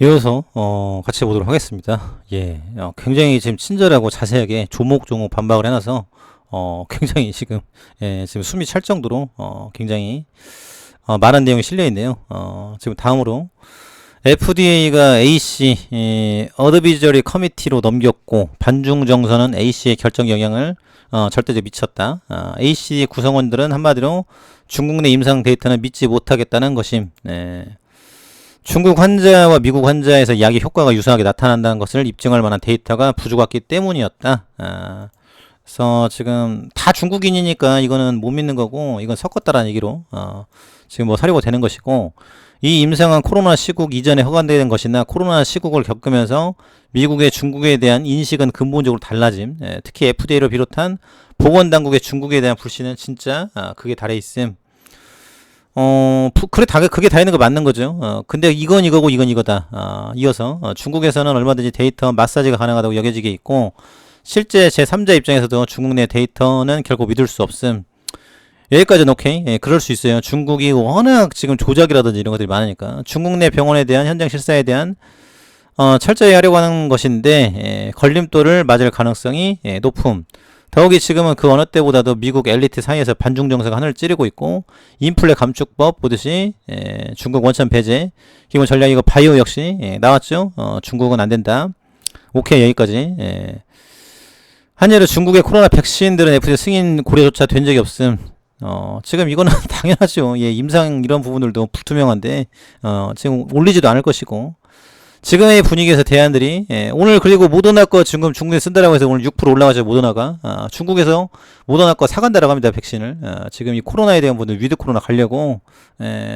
이어서 같이 보도록 하겠습니다. 예, 굉장히 지금 친절하고 자세하게 조목조목 반박을 해놔서 굉장히 지금 지금 숨이 찰 정도로 굉장히 많은 내용이 실려 있네요. 지금 다음으로 FDA가 AC 어드비저리 커미티로 넘겼고 반중 정서는 AC의 결정 영향을 절대적으로 미쳤다. AC 구성원들은 한마디로 중국 내 임상 데이터는 믿지 못하겠다는 것임. 중국 환자와 미국 환자에서 약의 효과가 유사하게 나타난다는 것을 입증할 만한 데이터가 부족했기 때문이었다. 그래서 지금 다 중국인이니까 이거는 못 믿는 거고, 이건 섞었다라는 얘기로 지금 뭐 사료가 되는 것이고, 이 임상은 코로나 시국 이전에 허가된 것이나 코로나 시국을 겪으면서 미국의 중국에 대한 인식은 근본적으로 달라짐. 특히 FDA를 비롯한 보건당국의 중국에 대한 불신은 진짜 그게 달해 있음. 그래, 그게 다 있는 거 맞는 거죠. 근데 이건 이거고 이건 이거다. 이어서, 중국에서는 얼마든지 데이터 마사지가 가능하다고 여겨지게 있고, 실제 제3자 입장에서도 중국 내 데이터는 결국 믿을 수 없음. 여기까지는 오케이. 예, 그럴 수 있어요. 중국이 워낙 지금 조작이라든지 이런 것들이 많으니까. 중국 내 병원에 대한 현장 실사에 대한, 철저히 하려고 하는 것인데, 걸림돌을 맞을 가능성이 높음. 더욱이 지금은 그 어느 때보다도 미국 엘리트 사이에서 반중 정서가 하늘을 찌르고 있고, 인플레 감축법 보듯이 중국 원천 배제 기본 전략, 이거 바이오 역시 나왔죠. 중국은 안 된다. 오케이, 여기까지. 한여름 중국의 코로나 백신들은 FDA 승인 고려조차 된 적이 없음. 지금 이거는 당연하죠. 예, 임상 이런 부분들도 불투명한데 지금 올리지도 않을 것이고, 지금의 분위기에서 대안들이, 오늘 그리고 모더나 거 지금 중국에 쓴다라고 해서 오늘 6% 올라가죠. 모더나가 중국에서 모더나 거 사간다라고 합니다. 백신을. 지금 이 코로나에 대한 분들 위드 코로나 가려고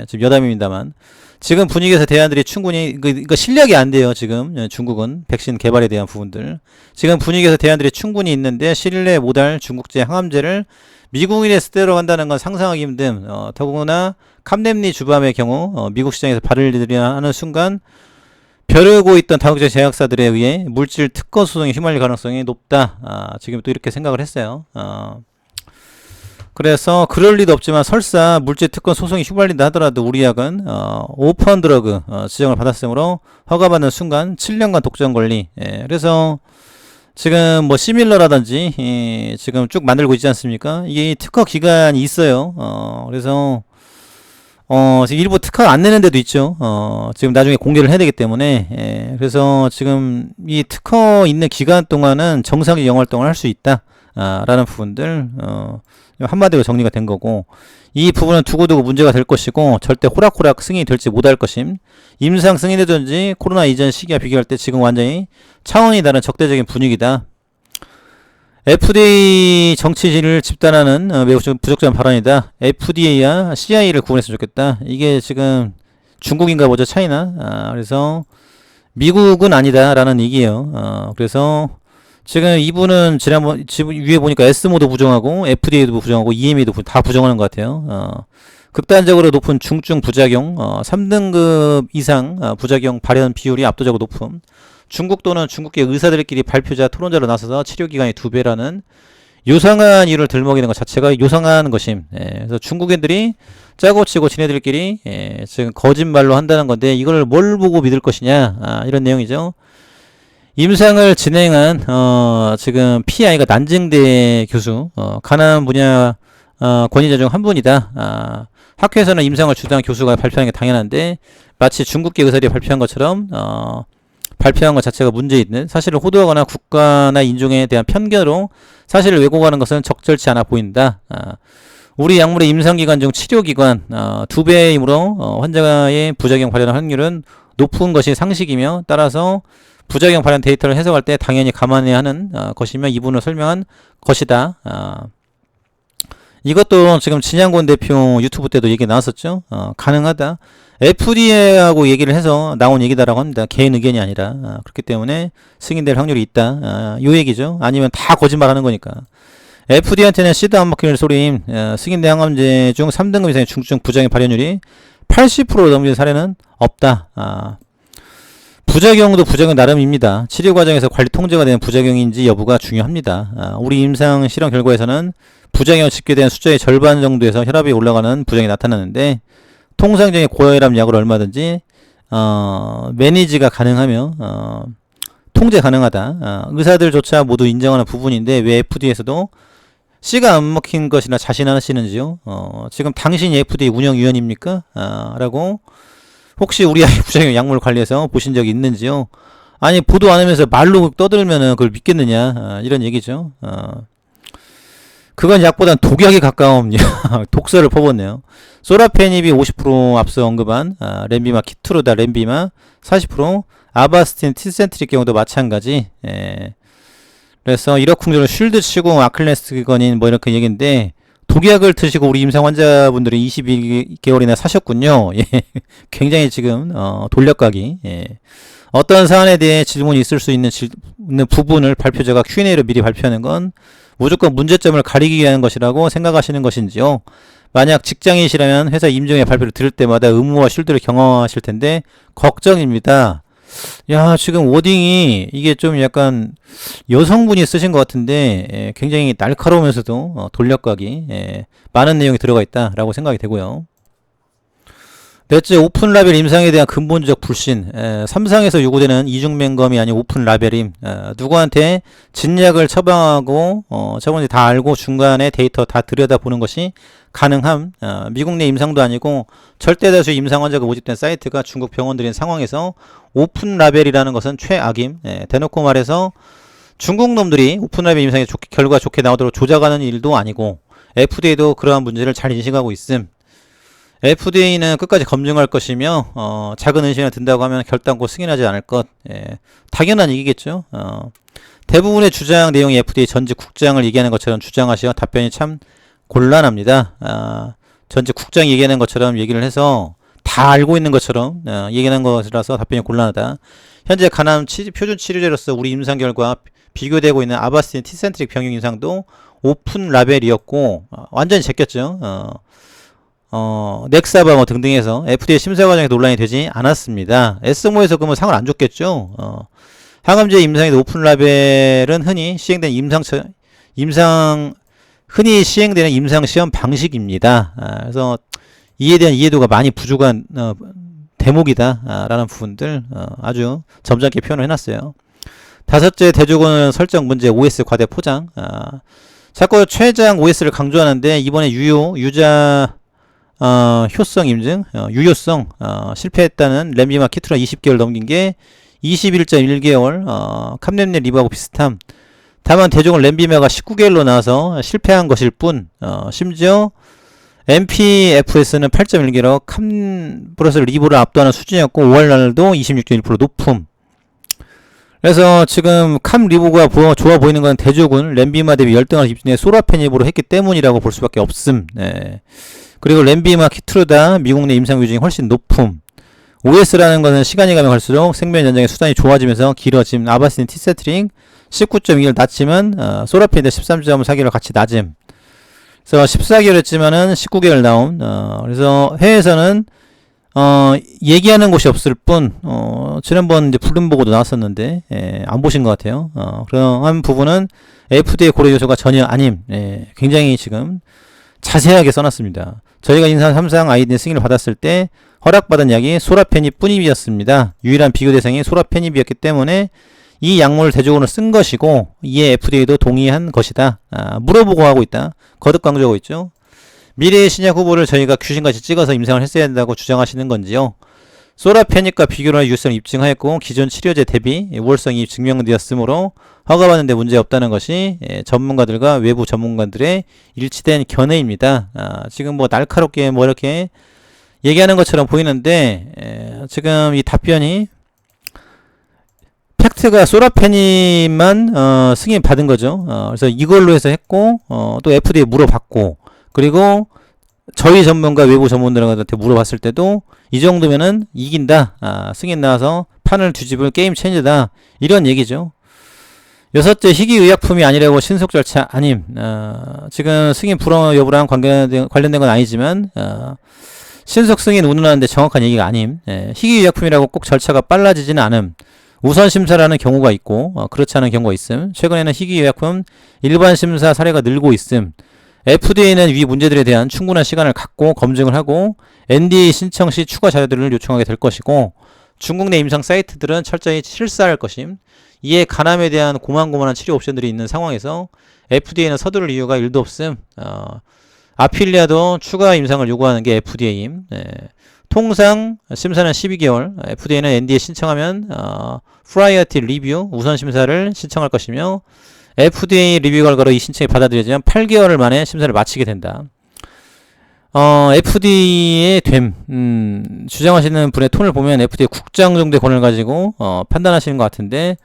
지금 여담입니다만, 지금 분위기에서 대안들이 충분히 이거 실력이 안 돼요. 지금 중국은 백신 개발에 대한 부분들, 지금 분위기에서 대안들이 충분히 있는데 신뢰 못할 중국제 항암제를 미국인에 쓰도록 한다는 건 상상하기 힘듦. 더구나 캄렘니 주밤의 경우 미국 시장에서 발을 들여야 하는 순간 벼르고 있던 다국적 제약사들에 의해 물질 특허 소송에 휘말릴 가능성이 높다. 지금 또 이렇게 생각을 했어요. 그래서 그럴 리도 없지만 설사 물질 특허 소송이 휘말린다 하더라도 우리 약은 오펀 드러그 지정을 받았으므로 허가받는 순간 7년간 독점 권리. 그래서 지금 뭐 시밀러라든지 지금 쭉 만들고 있지 않습니까? 이게 특허 기간이 있어요. 그래서 지금 일부 특허 안 내는 데도 있죠. 지금 나중에 공개를 해야 되기 때문에, 그래서 지금 이 특허 있는 기간 동안은 정상적 영업 활동을 할 수 있다. 라는 부분들, 한마디로 정리가 된 거고, 이 부분은 두고두고 문제가 될 것이고, 절대 호락호락 승인이 될지 못할 것임. 임상 승인이든지 코로나 이전 시기와 비교할 때 지금 완전히 차원이 다른 적대적인 분위기다. FDA 정치를 집단화는 매우 부적절한 발언이다. FDA와 CIA를 구분했으면 좋겠다. 이게 지금 중국인가 보죠, 차이나. 그래서 미국은 아니다라는 얘기예요. 그래서 지금 이분은 지난번 위에 보니까 S모도 부정하고 FDA도 부정하고 EMA도 다 부정하는 것 같아요. 극단적으로 높은 중증 부작용, 3등급 이상 부작용 발현 비율이 압도적으로 높음. 중국 또는 중국계 의사들끼리 발표자 토론자로 나서서 치료기간이 2배라는 요상한 이유를 들먹이는 것 자체가 요상한 것임. 그래서 중국인들이 짜고 치고 지네들끼리 지금 거짓말로 한다는 건데, 이걸 뭘 보고 믿을 것이냐, 이런 내용이죠. 임상을 진행한 지금 PI가 난징대 교수, 가난 분야 권위자 중 한 분이다. 학회에서는 임상을 주도한 교수가 발표하는 게 당연한데, 마치 중국계 의사들이 발표한 것처럼 발표한 것 자체가 문제 있는, 사실을 호도하거나 국가나 인종에 대한 편견으로 사실을 왜곡하는 것은 적절치 않아 보인다. 우리 약물의 임상기간 중 치료기간 2배이므로 환자의 부작용 발현 확률은 높은 것이 상식이며, 따라서 부작용 발현 데이터를 해석할 때 당연히 감안해야 하는 것이며 이분을 설명한 것이다. 이것도 지금 진양권 대표 유튜브 때도 얘기 나왔었죠. 가능하다. FDA하고 얘기를 해서 나온 얘기다라고 합니다. 개인 의견이 아니라. 그렇기 때문에 승인될 확률이 있다. 요 얘기죠. 아니면 다 거짓말 하는 거니까. FDA한테는 씨도 안 먹히는 소리임. 승인된 항암제 중 3등급 이상의 중증 부작용 발현율이 80% 넘는 사례는 없다. 부작용도 부작용 나름입니다. 치료 과정에서 관리 통제가 되는 부작용인지 여부가 중요합니다. 우리 임상 실험 결과에서는 부작용을 집계된 숫자의 절반 정도에서 혈압이 올라가는 부작용이 나타나는데, 통상적인 고혈압 약을 얼마든지 매니지가 가능하며 통제 가능하다. 의사들조차 모두 인정하는 부분인데 왜 FDA에서도 C가 안 먹힌 것이나 자신하시는지요? 지금 당신이 FDA 운영위원입니까? 라고 혹시 우리 아이 부작용 약물 관리해서 보신 적이 있는지요? 아니 보도 안 하면서 말로 떠들면은 그걸 믿겠느냐? 이런 얘기죠. 그건 약보단 독약에 가까운 독서를 퍼붓네요. 소라페닙이 50% 앞서 언급한 렌비마 키트루다 렌비마 40% 아바스틴 티센트릭 경우도 마찬가지. 그래서 이러쿵저러 쉴드 치고 아클레스건인 뭐 이렇게 얘기인데 독약을 드시고 우리 임상 환자분들이 22개월이나 사셨군요. 예. 굉장히 지금 돌려가기. 예. 어떤 사안에 대해 질문이 있을 수 있는 부분을 발표자가 Q&A로 미리 발표하는 건 무조건 문제점을 가리기 위한 것이라고 생각하시는 것인지요? 만약 직장인이시라면 회사 임종의 발표를 들을 때마다 의무와 쉴드를 경험하실 텐데 걱정입니다. 야, 지금 워딩이 이게 좀 약간 여성분이 쓰신 것 같은데 굉장히 날카로우면서도 돌려가기 많은 내용이 들어가 있다라고 생각이 되고요. 넷째, 오픈 라벨 임상에 대한 근본적 불신. 3상에서 요구되는 이중맹검이 아닌 오픈 라벨임. 누구한테 진약을 처방하고 저번에 다 알고 중간에 데이터 다 들여다보는 것이 가능함. 미국 내 임상도 아니고 절대 다수 임상 환자가 모집된 사이트가 중국 병원들인 상황에서 오픈 라벨이라는 것은 최악임. 대놓고 말해서 중국 놈들이 오픈 라벨 임상에 결과 좋게 나오도록 조작하는 일도 아니고 FDA도 그러한 문제를 잘 인식하고 있음. FDA는 끝까지 검증할 것이며 작은 의심이 든다고 하면 결단코 승인하지 않을 것. 당연한 얘기겠죠. 대부분의 주장 내용이 FDA 전직 국장을 얘기하는 것처럼 주장하시어 답변이 참 곤란합니다. 전직 국장이 얘기하는 것처럼 얘기를 해서 다 알고 있는 것처럼 얘기하는 것이라서 답변이 곤란하다. 현재 간암 표준 치료제로서 우리 임상 결과 비교되고 있는 아바스틴 티센트릭 병용 임상도 오픈 라벨이었고 완전히 제꼈죠. 넥사바 뭐 등등해서 FDA 심사 과정에 논란이 되지 않았습니다. SMO에서 그러면 상을 안 줬겠죠. 항암제 임상에도 오픈 라벨은 흔히 시행된 흔히 시행되는 임상 시험 방식입니다. 그래서 이에 대한 이해도가 많이 부족한 대목이다 라는 부분들 아주 점잖게 표현을 해놨어요. 다섯째, 대조군 설정 문제 OS 과대 포장. 자꾸 최장 OS를 강조하는데 이번에 유자 효성 임증, 유효성 실패했다는 렌비마 키트루다 20개월 넘긴 게 21.1개월 캄렘넷 리바하고 비슷함. 다만 대종은 렌비마가 19개월로 나와서 실패한 것일 뿐 심지어 MPFS는 8.1개월 캄 플러스 리보를 압도하는 수준이었고 5월날도 26.1% 높음. 그래서 지금 캄 리보가 좋아 보이는 건 대조군 렌비마 대비 열등한 기준에 소라페닙으로 했기 때문이라고 볼 수밖에 없음. 그리고 렌비마 키트루다 미국 내 임상 비중이 훨씬 높음. OS라는 것은 시간이 가면 갈수록 생명 연장의 수단이 좋아지면서 길어짐. 아바스틴 티세트링 19.2개월 낮지만 소라페닙 13.4개월 같이 낮음. 그래서 14개월 했지만은 19개월 나옴. 그래서 해외에서는 얘기하는 곳이 없을 뿐 지난번 이제 블룸버그도 나왔었는데 안 보신 것 같아요. 그러한 부분은 FDA 고려 요소가 전혀 아님. 굉장히 지금 자세하게 써놨습니다. 저희가 인상 3상 IND 승인을 받았을 때 허락받은 약이 소라페닙 뿐이었습니다. 유일한 비교 대상이 소라페닙이었기 때문에 이 약물을 대조군으로 쓴 것이고 이에 FDA도 동의한 것이다. 물어보고 하고 있다. 거듭 강조하고 있죠. 미래의 신약 후보를 저희가 귀신같이 찍어서 임상을 했어야 된다고 주장하시는 건지요. 소라페닙과 비교로 유효성을 입증하였고 기존 치료제 대비 우월성이 증명되었으므로 허가받는 데 문제없다는 것이 전문가들과 외부 전문가들의 일치된 견해입니다. 지금 뭐 날카롭게 뭐 이렇게 얘기하는 것처럼 보이는데 지금 이 답변이 팩트가 소라페닙만 승인 받은 거죠. 그래서 이걸로 해서 했고 또 FDA 물어봤고 그리고 저희 전문가 외부 전문가들한테 물어봤을 때도 이 정도면은 이긴다. 승인 나와서 판을 뒤집을 게임 체인저다. 이런 얘기죠. 여섯째, 희귀의약품이 아니라고 신속 절차 아님. 지금 승인 불허 여부랑 관련된 건 아니지만 신속 승인 운운하는데 정확한 얘기가 아님. 희귀의약품이라고 꼭 절차가 빨라지지는 않음. 우선 심사라는 경우가 있고 그렇지 않은 경우가 있음. 최근에는 희귀의약품 일반 심사 사례가 늘고 있음. FDA는 위 문제들에 대한 충분한 시간을 갖고 검증을 하고 NDA 신청 시 추가 자료들을 요청하게 될 것이고 중국 내 임상 사이트들은 철저히 실사할 것임. 이에 간암에 대한 고만고만한 치료 옵션들이 있는 상황에서 FDA는 서두를 이유가 1도 없음. 아필리아도 추가 임상을 요구하는 게 FDA임. 통상 심사는 12개월, FDA는 NDA 신청하면 프라이어티 리뷰 우선 심사를 신청할 것이며 FDA 리뷰 결과로 이 신청이 받아들여지면 8개월 만에 심사를 마치게 된다. FDA의 주장하시는 분의 톤을 보면 FDA 국장 정도의 권한을 가지고 판단하시는 것 같은데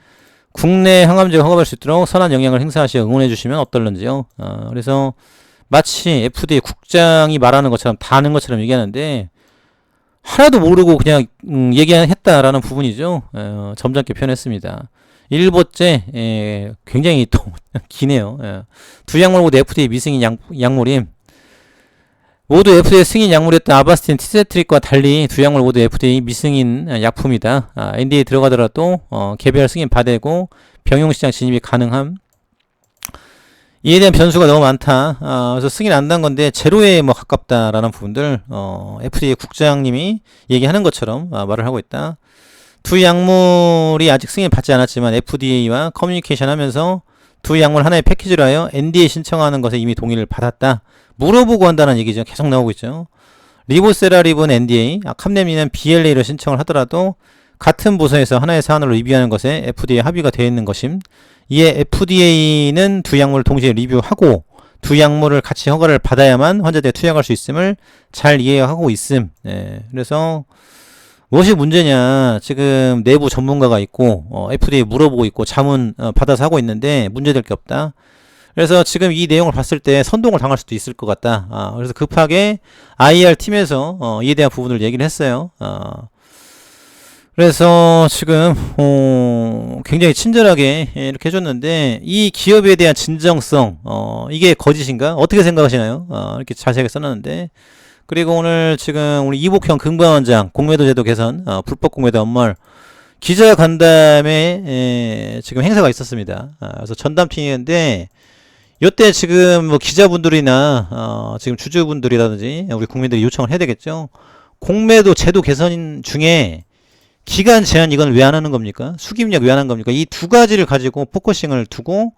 국내 항암제가 허가될 수 있도록 선한 영향을 행사하시어 응원해 주시면 어떨런지요. 그래서 마치 FDA 국장이 말하는 것처럼 다 아는 것처럼 얘기하는데 하나도 모르고 그냥 얘기했다라는 부분이죠. 점잖게 표현했습니다. 1보째 굉장히 또 기네요. 두 약물 모두 FDA 미승인 약물임. 모두 FDA 승인 약물이었던 아바스틴 티세트릭과 달리 두 약물 모두 FDA 미승인 약품이다. NDA 들어가더라도 개별 승인 받고 병용시장 진입이 가능함. 이에 대한 변수가 너무 많다. 그래서 승인 안 난 건데 제로에 뭐 가깝다라는 부분들 FDA 국장님이 얘기하는 것처럼 말을 하고 있다. 두 약물이 아직 승인 받지 않았지만 FDA와 커뮤니케이션 하면서 두 약물 하나의 패키지로 하여 NDA 신청하는 것에 이미 동의를 받았다. 물어보고 한다는 얘기죠. 계속 나오고 있죠. 리보세라립은 NDA, 캄렘니는 BLA로 신청을 하더라도 같은 부서에서 하나의 사안으로 리뷰하는 것에 FDA 합의가 되어 있는 것임. 이에 FDA는 두 약물을 동시에 리뷰하고 두 약물을 같이 허가를 받아야만 환자들에 투약할 수 있음을 잘 이해하고 있음. 그래서 무엇이 문제냐, 지금 내부 전문가가 있고 FDA 물어보고 있고 자문 받아서 하고 있는데 문제될 게 없다. 그래서 지금 이 내용을 봤을 때 선동을 당할 수도 있을 것 같다. 그래서 급하게 IR 팀에서 이에 대한 부분을 얘기를 했어요. 그래서 지금 굉장히 친절하게 이렇게 해줬는데 이 기업에 대한 진정성 이게 거짓인가? 어떻게 생각하시나요? 이렇게 자세하게 써놨는데 그리고 오늘 지금 우리 이복형 금감원장 공매도 제도 개선 불법 공매도 엄벌 기자 간담회 지금 행사가 있었습니다. 그래서 전담팀이었는데 요때 지금 뭐 기자분들이나 지금 주주분들이라든지 우리 국민들이 요청을 해야 되겠죠. 공매도 제도 개선 중에 기간 제한 이건 왜 안 하는 겁니까? 수기입력 왜 안 하는 겁니까? 이 두 가지를 가지고 포커싱을 두고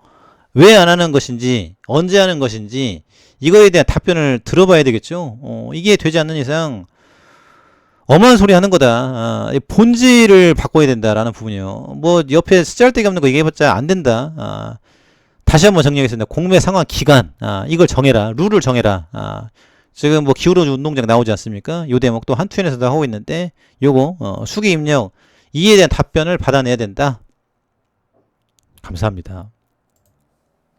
왜 안 하는 것인지 언제 하는 것인지 이거에 대한 답변을 들어봐야 되겠죠. 이게 되지 않는 이상 엄한 소리 하는 거다. 본질을 바꿔야 된다라는 부분이요. 뭐 옆에 쓰잘데기 없는 거 얘기해봤자 안 된다. 다시 한번 정리하겠습니다. 공매 상환 기간 이걸 정해라. 룰을 정해라. 지금 뭐 기울어진 운동장 나오지 않습니까? 요 대목도 한투엔에서도 하고 있는데 요거 수기 입력 이에 대한 답변을 받아내야 된다. 감사합니다.